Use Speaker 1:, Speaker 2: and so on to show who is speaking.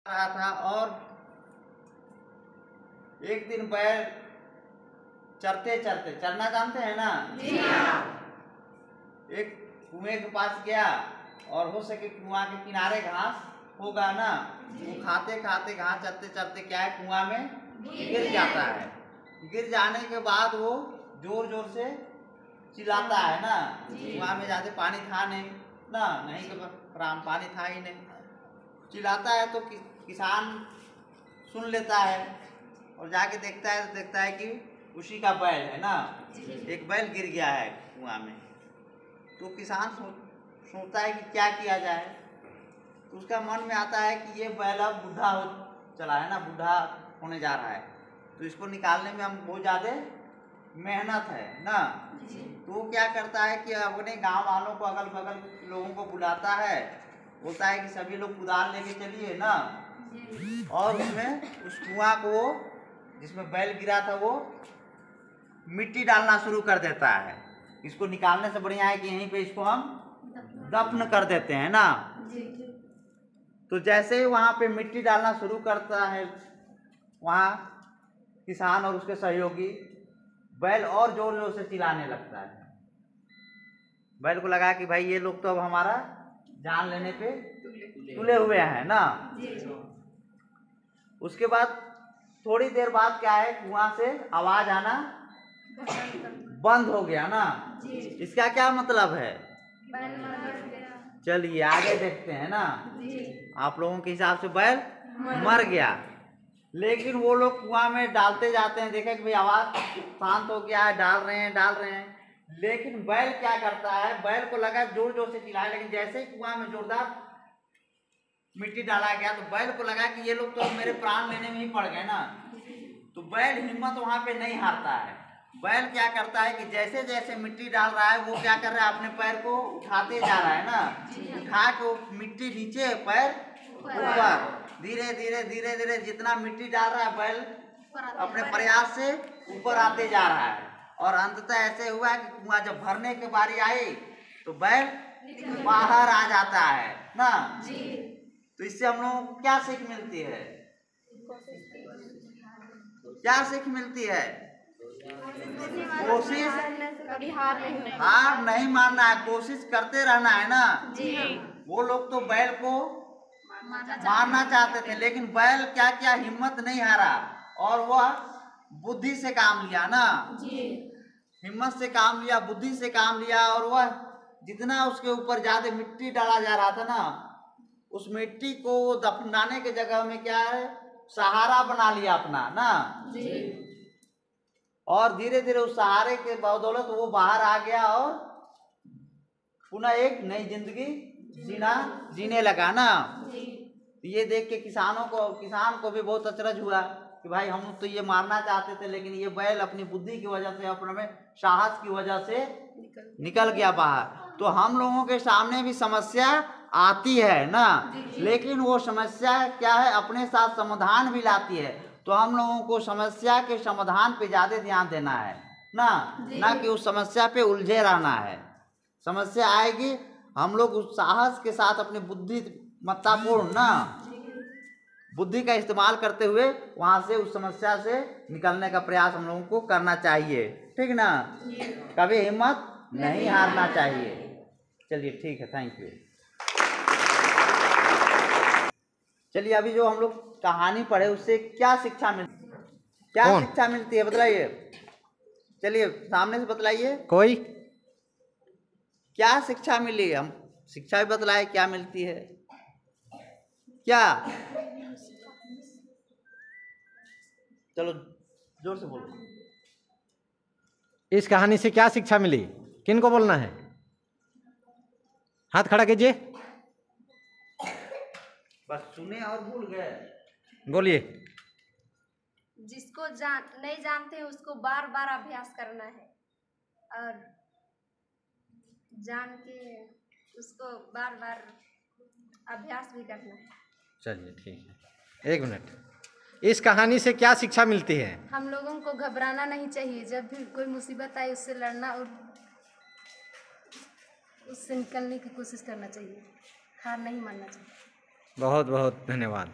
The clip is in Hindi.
Speaker 1: रहा था और एक दिन बैल चरते चरते, चरना जानते हैं ना?
Speaker 2: जी हाँ।
Speaker 1: एक कुएं के पास गया और हो सके कुआं के किनारे घास होगा ना, वो खाते खाते घास चरते चरते क्या है, कुआं में गिर जाता है। गिर जाने के बाद वो जोर जोर से चिल्लाता है ना, कुआं में ज्यादा पानी था नहीं ना, नहीं तो पानी था ही नहीं। चिल्लाता है तो किसान सुन लेता है और जाके देखता है तो देखता है कि उसी का बैल है ना, एक बैल गिर गया है कुआं में। तो किसान सोचता है कि क्या किया जाए। तो उसका मन में आता है कि ये बैल अब बूढ़ा हो चला है ना, बूढ़ा होने जा रहा है, तो इसको निकालने में हम बहुत ज़्यादा मेहनत है ना। तो वो क्या करता है कि अपने गांव वालों को, अगल बगल लोगों को बुलाता है, बोलता है कि सभी लोग कुदाल लेके चलिए ना, और उसमें उस कुआं को जिसमें बैल गिरा था वो मिट्टी डालना शुरू कर देता है। इसको निकालने से बढ़िया है कि यहीं पे इसको हम दफन कर देते हैं ना। तो जैसे ही वहाँ पे मिट्टी डालना शुरू करता है, वहाँ किसान और उसके सहयोगी, बैल और जोर जोर से चिल्लाने लगता है। बैल को लगा कि भाई ये लोग तो अब हमारा जान लेने पे तुले हुए हैं ना। उसके बाद थोड़ी देर बाद क्या है, कुआं से आवाज आना बंद हो गया ना। इसका क्या मतलब है? चलिए आगे देखते हैं ना। आप लोगों के हिसाब से बैल मर गया, लेकिन वो लोग कुआं में डालते जाते हैं, देखे कि भाई आवाज शांत हो गया है, डाल रहे हैं। लेकिन बैल क्या करता है, बैल को लगा जोर जोर से चिल्लाए, लेकिन जैसे ही कुआं में जोरदार मिट्टी डाला गया तो बैल को लगा कि ये लोग तो मेरे प्राण लेने में ही पड़ गए ना। तो बैल हिम्मत वहां पे नहीं हारता है। बैल क्या करता है कि जैसे जैसे मिट्टी डाल रहा है, वो क्या कर रहा है, अपने पैर को उठाते जा रहा है ना, उठा के मिट्टी नीचे, पैर ऊपर, धीरे धीरे धीरे धीरे जितना मिट्टी डाल रहा है, बैल अपने प्रयास से ऊपर आते जा रहा है। और अंततः ऐसे हुआ कि कुआं जब भरने की बारी आई तो बैल बाहर आ जाता है ना। तो इससे हम लोगों को क्या सीख मिलती है? क्या सीख मिलती है? कोशिश, हार नहीं मानना है, कोशिश करते रहना है ना। वो लोग तो बैल को मारना चाहते थे, लेकिन बैल क्या किया, हिम्मत नहीं हारा और वह बुद्धि से काम लिया ना। हिम्मत से काम लिया, बुद्धि से काम लिया, और वह जितना उसके ऊपर ज्यादा मिट्टी डाला जा रहा था ना, उस मिट्टी को दफनाने के जगह में क्या है, सहारा बना लिया अपना ना। और धीरे धीरे उस सहारे के बदौलत वो बाहर आ गया और पुनः एक नई जिंदगी जीने लगा ना। ये देख के किसान को भी बहुत अचरज हुआ कि भाई हम तो ये मारना चाहते थे, लेकिन ये बैल अपनी बुद्धि की वजह से, अपने साहस की वजह से निकल गया बाहर। तो हम लोगों के सामने भी समस्या आती है ना, लेकिन वो समस्या क्या है, अपने साथ समाधान भी लाती है। तो हम लोगों को समस्या के समाधान पे ज्यादा ध्यान देना है ना कि उस समस्या पे उलझे रहना है। समस्या आएगी, हम लोग उस साहस के साथ अपनी बुद्धिमत्तापूर्ण ना बुद्धि का इस्तेमाल करते हुए वहां से उस समस्या से निकलने का प्रयास हम लोगों को करना चाहिए, ठीक ना। कभी हिम्मत नहीं हारना चाहिए। चलिए ठीक है, थैंक यू। चलिए अभी जो हम लोग कहानी पढ़े उससे क्या शिक्षा मिलती है, बतलाइए। चलिए सामने से बतलाइए,
Speaker 3: कोई
Speaker 1: क्या शिक्षा मिली। हम शिक्षा भी बतलाए, क्या मिलती है, क्या? चलो जोर से बोलो।
Speaker 3: इस कहानी से क्या शिक्षा मिली, किन को बोलना है? हाथ खड़ा कीजिए।
Speaker 1: बस सुने और भूल गए।
Speaker 3: बोलिए।
Speaker 2: जिसको नहीं जानते उसको बार बार अभ्यास करना है, और जान के उसको बार बार अभ्यास भी करना है।
Speaker 3: चलिए ठीक है, एक मिनट। इस कहानी से क्या शिक्षा मिलती है?
Speaker 2: हम लोगों को घबराना नहीं चाहिए, जब भी कोई मुसीबत आए उससे लड़ना और उससे निकलने की कोशिश करना चाहिए, हार नहीं मानना चाहिए।
Speaker 3: बहुत बहुत धन्यवाद।